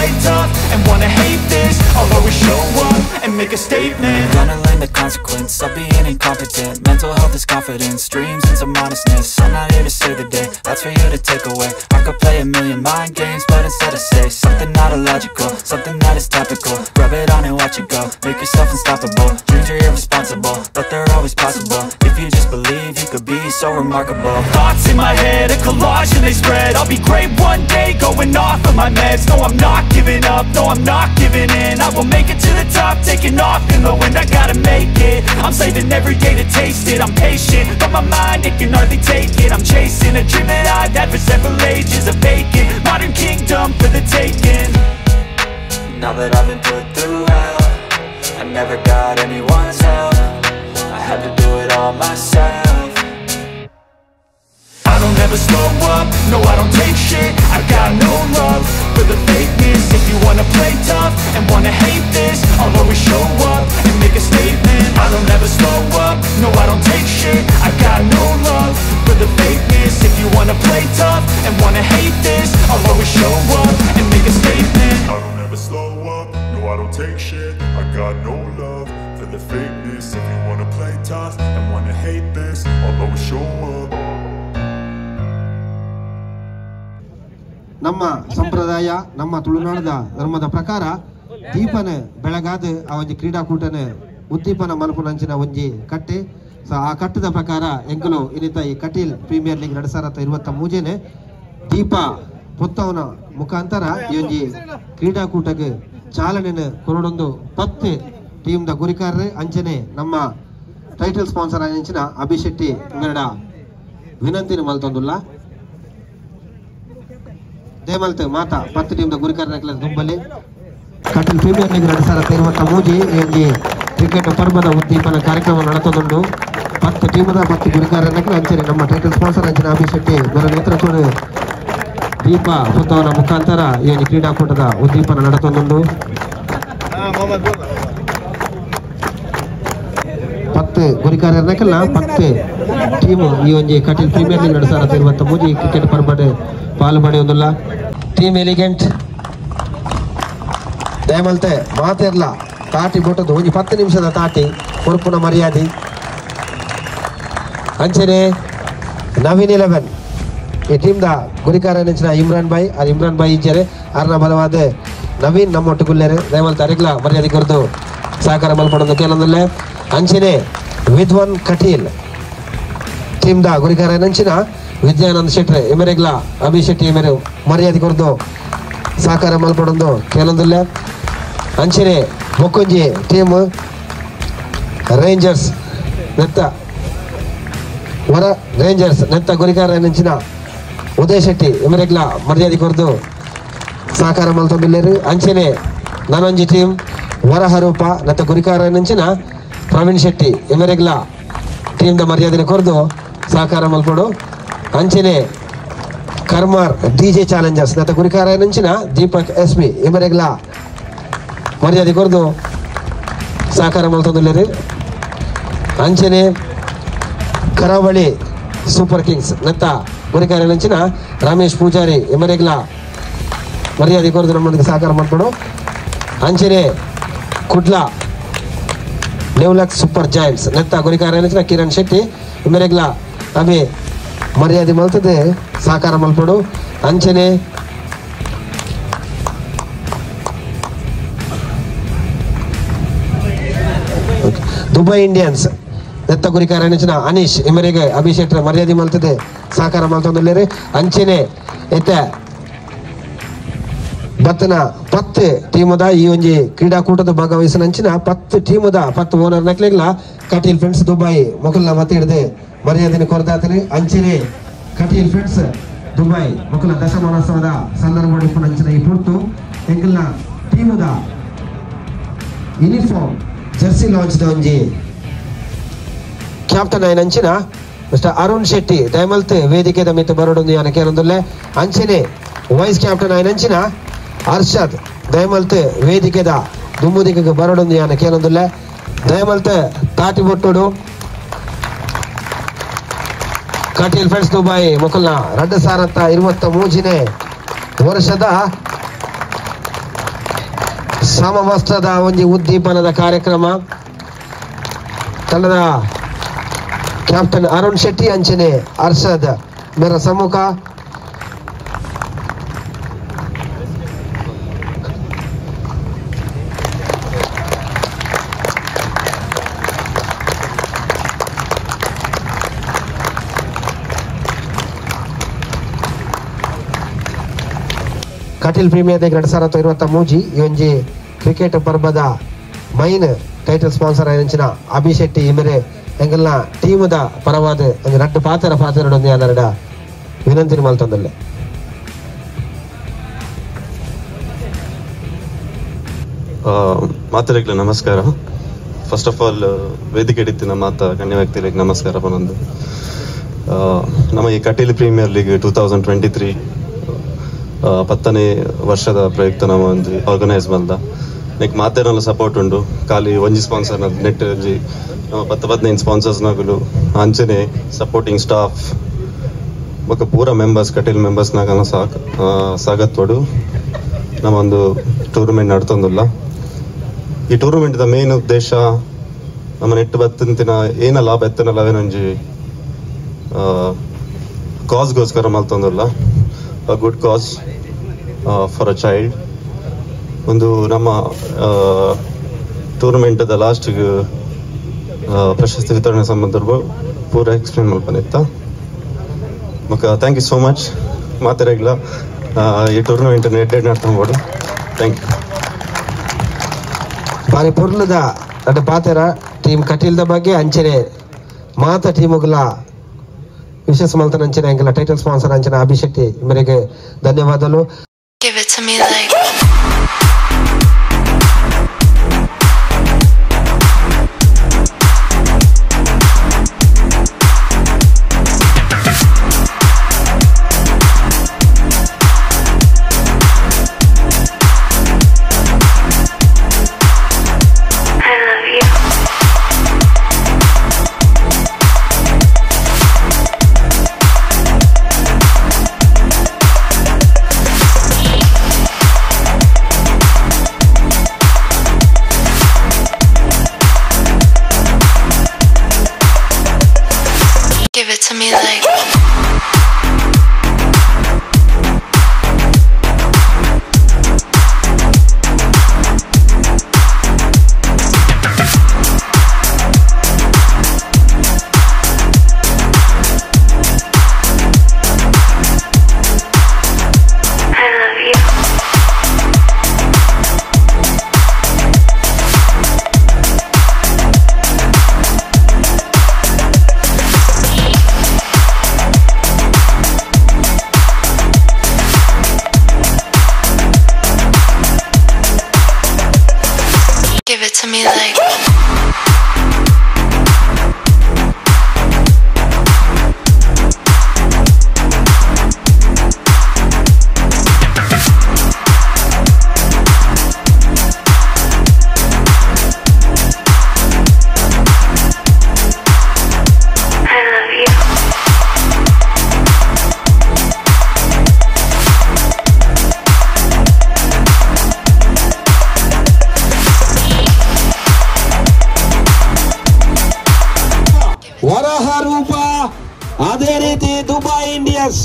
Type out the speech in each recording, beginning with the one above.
play tough and wanna hate this, I'll always show up and make a statement. Gonna learn the consequence of being incompetent. Mental health is confidence, dreams and some honestness. I'm not here to save the day, that's for you to take away. I could play a million mind games, but instead I say something not illogical, something that is topical. Rub it on and watch it go, make yourself unstoppable. Dreams are irresponsible, but they're always possible. If you just believe, you could be so remarkable. Thoughts in my head, a collage and they spread. I'll be great one day, going off of my meds. No, I'm not giving up, no, I'm not giving in. I will make it to the top, taking off in the wind. I gotta make it, I'm saving every day to taste it. I'm patient, but my mind, it can hardly take it. I'm chasing a dream that I've had for several ages. A vacant, modern kingdom for the taking. Now that I've been put through hell, I never got anyone's help. I had to do it all myself. I don't ever slow up, no I don't take shit. I got no love for the fakeness. If you wanna play tough and wanna hate this, I'll always show up and make a statement. I don't ever slow up, no I don't take shit. I got no love for the fakeness. If you wanna play tough and wanna hate this, I'll always show up and make a statement. I don't ever slow up, no I don't take shit. I got no love for the fakeness. If you wanna play tough and wanna hate this, I'll always show up. ನಮ್ಮ ಸಂಪ್ರದಾಯ ನಮ್ಮ ತುಳುನಾಡದ ಧರ್ಮದ ಪ್ರಕಾರ ದೀಪನ ಬೆಳಗಾದ ಆ ಒಂದು ಕ್ರೀಡಾಕೂಟನ ಉದ್ದೀಪನ ಮಲ್ಪುನಂಚಿನ ಒಂಜಿ ಕಟ್ಟೆ. So ಆ ಕಟ್ಟದ ಪ್ರಕಾರ ಎಂಕಲು ಇನ್ನಿತ ಈ ಕಟೀಲ್ ಪ್ರೀಮಿಯರ್ ಲೀಗ್ 2023 ದೀಪ ಪೊತ್ತವನ ಮುಖಾಂತರ ಈ ಒಂಜಿ ಕ್ರೀಡಾಕೂಟಕ್ಕೆ ಚಾಲನೆನ ಕೊರಡೊಂದು 10 ಟೀಮ್ದ ಗುರಿಕಾರರು ಅಂಚನೆ ನಮ್ಮ ಟೈಟಲ್ ಸ್ಪಾನ್ಸರ್ ಆಗಿನ ಅಭಿಶೆಟ್ಟಿ ಇಂಗಡ ವಿನಂತಿನ ಮಲ್ತೊಂದುಲ್ಲ. ದೇಮಲ್ತೆ ಮಾತಾ 10 ಟೀಮ್ದ ಗುರಿಕಾರನ ದುಂಬಲಿ ಕಟೀಲ್ ಪ್ರೀಮಿಯರ್ ಲೀಗ್ 2023 ಕ್ರಿಕೆಟ್ ಪರ್ವದ ಉದ್ದೀಪನ ಕಾರ್ಯಕ್ರಮ ನಡೆತೊಂದು 10 ಟೀಮದ 10 ಗುರಿಕಾರನ ಅಂಚನೆ ನಮ್ಮ ಟೈಟಲ್ ಸ್ಪಾನ್ಸರ್ ಅಂಚಿನ ಅಭಿಶೆಟ್ಟಿ ಗುರ ನೇತೃತ್ವದ ದೀಪ ಪುತ್ತವನ ಮುಖಾಂತರ ಈ ಒಂದು ಕ್ರೀಡಾಕೂಟದ ಉದ್ದೀಪನ ನಡೆತೊಂದು 10 ಗುರಿಕಾರನಕ್ಕೆಲ್ಲ 10 ಟೀಮ್ ಈ ಒಂದು ಕಟೀಲ್ ಪ್ರೀಮಿಯರ್ ಲೀಗ್ 2023 ಕ್ರಿಕೆಟ್ ಪರ್ವದ ಪಾಲು ಪಡೆಯುವುದಿಲ್ಲ. ಟೀಮ್ ಎಲಿಗೆಂಟ್ ದಯಮಲ್ತೆ ಮಾತಿರ್ಲ ತಾಟಿ ಕೊಟ್ಟದ್ದು ಒಂದು 10 ನಿಮಿಷದ ತಾಟಿ ಕೊರ್ಪುನ ಮರ್ಯಾದೆ ಅಂಚನೆ ನವೀನ್ 11 ಈ ಟೀಮ್ದ ಗುರಿಕಾರ ನೆಂಚಿನ ಇಮ್ರಾನ್ ಬಾಯಿ ಇಜ್ಜರೆ ಅರ್ನ ಬಲವಾದ ನವೀನ್ ನಮ್ಮೊಟ್ಟುಗುಲ್ಲೇರೆ ದಯಮಲ್ತೆ ಅರಿಗ್ಲ ಮರ್ಯಾದೆ ಕೊರದು ಸಹಕಾರ ಮಲ್ಪಡೋದು ಕೇಳೋದಿಲ್ಲ. ಅಂಚನೆ ವಿದ್ವನ್ ಕಟೀಲ್ ಟೀಮ್ದ ಗುರಿಕಾರ ನೆಂಚಿನ ವಿದ್ಯಾನಂದ್ ಶೆಟ್ರೆ ಎಮರೆಗ್ಲ ಅಭಿಶೆಟ್ಟಿ ಎಮರೆ ಮರ್ಯಾದೆ ಕೊರದು ಸಹಕಾರ ಮಲ್ಪಡೋದು ಕೇಳೋದಿಲ್ಲ. ಅಂಚನೆ ಬೊಕ್ಕೊಂಜಿ ಟೀಮ್ ರೇಂಜರ್ಸ್ ನೆತ್ತ ಹೊರ ರೇಂಜರ್ಸ್ ನೆತ್ತ ಗುರಿಕಾರ ನೆಂಚಿನ ಉದಯ್ ಶೆಟ್ಟಿ ಎಮರೆಗ್ಲ ಮರ್ಯಾದೆ ಕೊರದು ಸಹಕಾರ ಮಲ್ತೊಂದಿಲ್ಲೇರು. ಅಂಚನೆ ನಾನೊಂಜಿ ಟೀಮ್ ವರಹರೂಪ ನೆತ್ತ ಗುರಿಕಾರ ನೆಂಚಿನ ಪ್ರವೀಣ್ ಶೆಟ್ಟಿ ಎಮರೆಗ್ಲ ಟೀಮ್ದ ಮರ್ಯಾದೆ ಕೊರದು ಸಹಕಾರ ಮಲ್ಪಡು. ಅಂಚನೆ ಕರ್ಮಾರ್ ಡಿಜೆ ಚಾಲೆಂಜರ್ಸ್ ನೆತ್ತ ಗುರಿಕಾರ ನೆಂಚಿನ ದೀಪಕ್ SP ಎಮರೆಗ್ಲ ಮರ್ಯಾದೆ ಕೊರದು ಸಹಕಾರ ಮಲ್ತೊಂದಿಲ್ಲೇರು. ಅಂಚನೆ ಕರಾವಳಿ ಸೂಪರ್ ಕಿಂಗ್ಸ್ ನೆತ್ತ ಗುರಿಕಾರ ನೆಂಚಿನ ರಮೇಶ್ ಪೂಜಾರಿ ಎಮರೆಗ್ಲ ಮರ್ಯಾದೆ ಕೊರದು ನಮ್ಮೊಂದಿಗೆ ಸಹಕಾರ ಮಾಡ್ಕೊಡು. ಅಂಚನೆ ಕುಡ್ಲ ನ್ಯೂಲಕ್ಸ್ ಸೂಪರ್ ಜಾಯಿಂಟ್ಸ್ ನೆತ್ತ ಗುರಿಕಾರ ನೆಂಚಿನ ಕಿರಣ್ ಶೆಟ್ಟಿ ಎಮರೆಗ್ಲ ಅಭಿ ಮರ್ಯಾದೆ ಮಲ್ತದೆ ಸಹಕಾರ ಮಲ್ಪಡು. ಅಂಚನೆ ದುಬೈ ಇಂಡಿಯನ್ಸ್ ನೆತ್ತ ಗುರಿಕಾರ ನೆಂಚಿನ ಅನೀಶ್ ಎಮರೆಗೆ ಅಭಿಷೇಕ್ರ ಮರ್ಯಾದೆ ಮಲ್ತದೆ ಸಹಕಾರ ಮಲ್ತೊಂದಿಲ್ಲೇರಿ. ಅಂಚನೆ ಎತ್ತ ಬತ್ತನ 10 ಟೀಮದ ಈ ಒಂಜಿ ಕ್ರೀಡಾಕೂಟದ ಭಾಗವಹಿಸಿನ ಅಂಚಿನ 10 ಟೀಮದ 10 ಓನರ್ ನಕ್ಲೆಗ್ಲ ಕಟೀಲ್ ಫ್ರೆಂಡ್ಸ್ ದುಬೈ ಮೊಕಲ್ನ ಮತ ಹಿಡಿದು ಮರ್ಯಾದೆನ ಕೊರದಾತನೆ. ಅಂಚನೆ ಕಟೀಲ್ ಫ್ರೆಂಡ್ಸ್ ದುಬೈ ಮೊಕಲ ದಶಮಾನೋತ್ಸವದ ಸಂದರ್ಭ ಅಂಚಿನ ಈ ಪುರ್ತು ಎಂಕಲ್ನ ಟೀಮದ ಯೂನಿಫಾರ್ಮ್ ಜರ್ಸಿ ಲಾಂಚ್ ಒಂಜಿ ಕ್ಯಾಪ್ಟನ್ ಆಯ್ನ ಅಂಚಿನ ಮಿಸ್ಟರ್ ಅರುಣ್ ಶೆಟ್ಟಿ ದಯಮಲ್ತ್ ವೇದಿಕೆದ ಮಿತ್ತು ಬರೋಡೊಂದು ಯಾನ ಕೇರೊಂದುಲ್ಲೆ. ಅಂಚನೆ ವೈಸ್ ಕ್ಯಾಪ್ಟನ್ ಆಯ್ನ ಅಂಚಿನ ಅರ್ಷದ್ ದಯಮಲ್ತ್ ವೇದಿಕೆದ ದುಮ್ಮುದಿಗೆ ಬರೋಡೊಂದು ಯಾನ ಕೇರೊಂದುಲ್ಲೆ. ದಯಮಲ್ತ್ ತಾಟಿ ಬೊಟ್ಟುಡು ಕಟೀಲ್ ಫ್ರೆಂಡ್ಸ್ ದುಬೈ ಮೊಕಲ್ನ 2023 ವರ್ಷದ ಸಮವಸ್ತ್ರದ ಒಂದು ಉದ್ದೀಪನದ ಕಾರ್ಯಕ್ರಮ ತಂಡದ ಕ್ಯಾಪ್ಟನ್ ಅರುಣ್ ಶೆಟ್ಟಿ ಅಂಚನೆ ಅರ್ಷದ್ ಮೇರ ಸಮ್ಮುಖ ಕಟೀಲ್ ಪ್ರೀಮಿಯರ್ ಲೀಗ್ 2023 ಈ ಒಂಜಿ ಕ್ರಿಕೆಟ್ ಪರ್ಬದ ಮೈನ್ ಟೈಟಲ್ ಸ್ಪಾನ್ಸರ್ ಆಯ್ನಂಚಿನ ಅಭಿ ಶೆಟ್ಟಿ ಇಮರೆ ಎಂಗಲ್ನ ಟೀಮದ ಪರವಾದ ಒಂದು ರಡ್ಡು ಪಾತ್ರರೊಂದಿಗೆ ಅನ್ನರಡ ವಿನಂತಿ ಮಲ್ತಂದಲ್ಲೆ. ಮಾತರಿಗೆ ನಮಸ್ಕಾರ. ಫಸ್ಟ್ ಆಫ್ ಆಲ್ ವೇದಿಕೆ ಹಿಡಿತಿನ ಗಣ್ಯ ವ್ಯಕ್ತಿಗಳಿಗೆ ನಮಸ್ಕಾರ ಬಂದು. ನಮ್ಮ ಈ ಕಟೀಲ್ ಪ್ರೀಮಿಯರ್ ಲೀಗ್ 2023 10ನೇ ವರ್ಷದ ಪ್ರಯುಕ್ತ ನಾವು ಒಂದು ಆರ್ಗನೈಸ್ ಬಂದ ನೆಕ್ ಮಾತೇನಲ್ಲ ಸಪೋರ್ಟ್ ಉಂಡು ಖಾಲಿ ಒಂಜಿ ಸ್ಪಾನ್ಸರ್ ನೆಟ್ ಒಂಜಿ ನಮ್ಮ 10-15 ಸ್ಪಾನ್ಸರ್ಸ್ ನಾಗಲು ಅಂಚನೆ ಸಪೋರ್ಟಿಂಗ್ ಸ್ಟಾಫ್ ಬೊಕ್ಕ ಪೂರ ಮೆಂಬರ್ಸ್ ಕಟೀಲ್ ಮೆಂಬರ್ಸ್ ನಾಗ ಸಾಗತ್ವಡು ನಮ್ಮ ಒಂದು ಟೂರ್ನಮೆಂಟ್ ನಡ್ತೊಂದಿಲ್ಲ. ಈ ಟೂರ್ನಮೆಂಟ್ ದ ಮೇನ್ ಉದ್ದೇಶ ನಮ್ಮ ನೆಟ್ ಬತ್ತಂತಿನ ಏನ ಲಾಭ ಎತ್ತನಲ್ಲ ಅವೇನೊಂಜಿ ಕಾಸ್ಗೋಸ್ಕರ ಮಲ್ತೊಂದಿಲ್ಲ. A good cause for a child. ಒಂದು ನಮ್ಮ ಟೂರ್ನಮೆಂಟ್ ದ ಲಾಸ್ಟ್ ಪ್ರಶಸ್ತಿ ವಿತರಣೆ ಸಂಬಂಧ ಪೂರ ಎಕ್ಸ್ಪ್ಲೇನ್ ಮಲ್ಪನಿತ್ತ. ಮಕ್ಕ ಥ್ಯಾಂಕ್ ಯು ಸೋ ಮಚ್. ಮಾತಾಡಲ್ಲ ಈ ಟೂರ್ನಮೆಂಟ್ ಎಡ್ಡೆಡ್ ನಡ್ಕೊಂಡ್ಬೋದು. Thank you. ಬಾರಿ ಪುರ್ಲದ ಅಡ್ಡ ಪಾತೆರ ಟೀಮ್ ಕಟೀಲ್ದ ಬಗ್ಗೆ ಅಂಚನೆ ಮಾತ ಟೀಮುಗಳ ವಿಶೇಷ ಮಲ್ತನ ಅಂಚನೆ ಅಂಗಲ ಟೈಟಲ್ ಸ್ಪಾನ್ಸರ್ ಅಂಚನೆ ಅಭಿ ಶೆಟ್ಟಿ ಮೇರೆಗೆ ಧನ್ಯವಾದಗಳು. Give it to me like give it to me like give it to me like Varaha ರೂಪ ಅದೇ ರೀತಿ ದುಬೈ ಇಂಡಿಯನ್ಸ್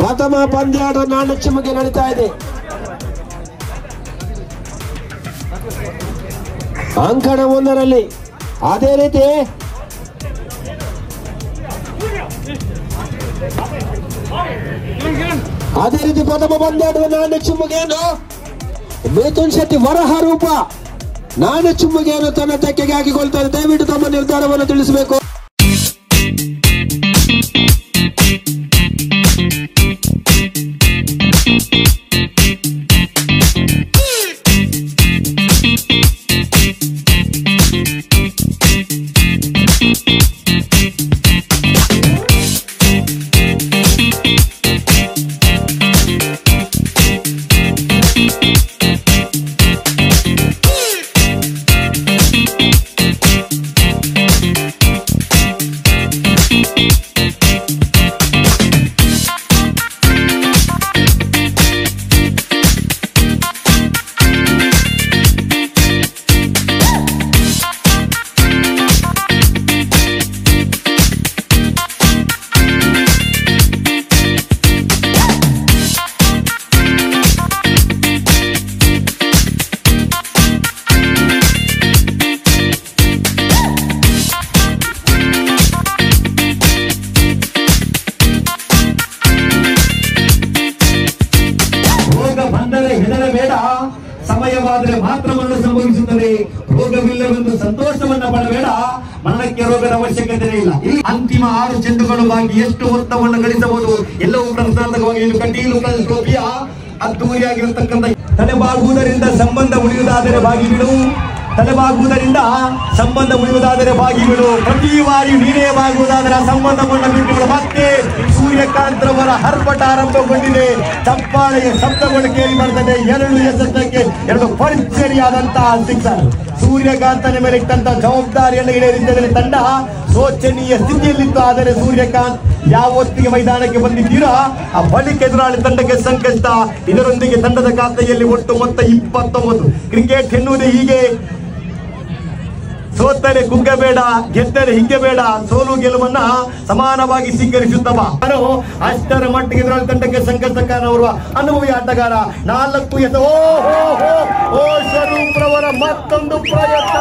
ಪ್ರಥಮ ಪಂದ್ಯಾಟ ನಾಣಚಿಮ್ಮಿಗೆ ನಡೀತಾ ಇದೆ. ಅಂಕಣ 1ರಲ್ಲಿ ಅದೇ ರೀತಿ ಪ್ರಥಮ ಪಂದ್ಯಾಟದ ನಾಣಚಿಮ್ಮಿಗೆಯನ್ನು ಮಿಥುನ್ ಶೆಟ್ಟಿ ವರಹ ರೂಪ ನಾನು ಚುಮ್ಮುಗೆಯನ್ನು ತನ್ನ ತೆಕ್ಕೆಗೆ ಹಾಕಿಕೊಳ್ತಾರೆ. ದಯವಿಟ್ಟು ತಮ್ಮ ನಿರ್ಧಾರವನ್ನು ತಿಳಿಸಬೇಕು. ಬೇಡ. ಸಮಯವಾದರೆ ಮಾತ್ರ ಮರಣ ಸಂಭವಿಸುತ್ತದೆ. ರೋಗವಿಲ್ಲವೆಂದು ಸಂತೋಷವನ್ನ ಪಡಬೇಡ. ಮರಣಕ್ಕೆ ರೋಗದ ಅವಶ್ಯಕತೆ ಇಲ್ಲ. ಇಲ್ಲಿ ಅಂತಿಮ 6 ಚೆಂಡುಗಳು ಬಾಕಿ. ಎಷ್ಟು ಮೊತ್ತವನ್ನು ಗಳಿಸಬಹುದು ಎಲ್ಲವೂ ಪ್ರಶ್ನಾರ್ಥಕವಾಗಿ ಕಟೀಲು ಟ್ರೋಫಿಯ ಅದ್ದೂರಿಯಾಗಿರತಕ್ಕಂಥ ತಲೆಬಾಗುವುದರಿಂದ ಸಂಬಂಧ ಉಳಿಯುವುದಾದರೆ ಬಾಗಿ ಬಿಡು. ತಲೆಬಾಗುವುದರಿಂದ ಸಂಬಂಧ ಉಳಿಯುವುದಾದರೆ ಬಾಗಿ ಬಿಡು. ಪ್ರತಿ ಬಾರಿ ನೀನೇ ಬಾಗುವುದಾದರೆ ಸಂಬಂಧವನ್ನು ಬಿಟ್ಟು ಮತ್ತೆ ಸೂರ್ಯಕಾಂತ್ರವರ ಹರ್ಪಟ ಆರಂಭಗೊಂಡಿದೆ. ಚಪ್ಪಾಳೆಯ ಶಬ್ದಗಳು ಕೇಳಿ ಬರ್ತದೆ. 2 ಎಸೆತಕ್ಕೆ 2 ಭರ್ಜರಿಯಾದಂತಹ ಸಿಕ್ಸರ್. ಸೂರ್ಯಕಾಂತನ ಮೇಲೆ ಇಟ್ಟಂತ ಜವಾಬ್ದಾರಿಯನ್ನು ಈಡೇರಿದ್ದರೆ ತಂಡ ಶೋಚನೀಯ ಸ್ಥಿತಿಯಲ್ಲಿತ್ತು. ಆದರೆ ಸೂರ್ಯಕಾಂತ್ ಯಾವತ್ತಿಗೆ ಮೈದಾನಕ್ಕೆ ಬಂದಿದ್ದೀರಾ ಆ ಬಳಿಕ ಎದುರಾಳಿ ತಂಡಕ್ಕೆ ಸಂಕಷ್ಟ. ಇದರೊಂದಿಗೆ ತಂಡದ ಖಾತೆಯಲ್ಲಿ ಒಟ್ಟು ಮೊತ್ತ 29. ಕ್ರಿಕೆಟ್ ಎನ್ನುವುದು ಹೀಗೆ, ಸೋತರೆ ಕುಗ್ಗಬೇಡ, ಗೆದ್ದರೆ ಹಿಗ್ಗಬೇಡ. ಸೋಲು ಗೆಲುವನ್ನ ಸಮಾನವಾಗಿ ಸ್ವೀಕರಿಸುತ್ತವ. ಅಷ್ಟರ ಮಟ್ಟಿಗೆ ಎದುರಾಳಿ ತಂಡಕ್ಕೆ ಸಂಕಷ್ಟ ಕಾರಣವರುವ ಅನುಭವಿ ಆಟಗಾರ 4 ಸ್ವರೂಪ್ರವರ ಮತ್ತೊಂದು ಪ್ರಯತ್ನ.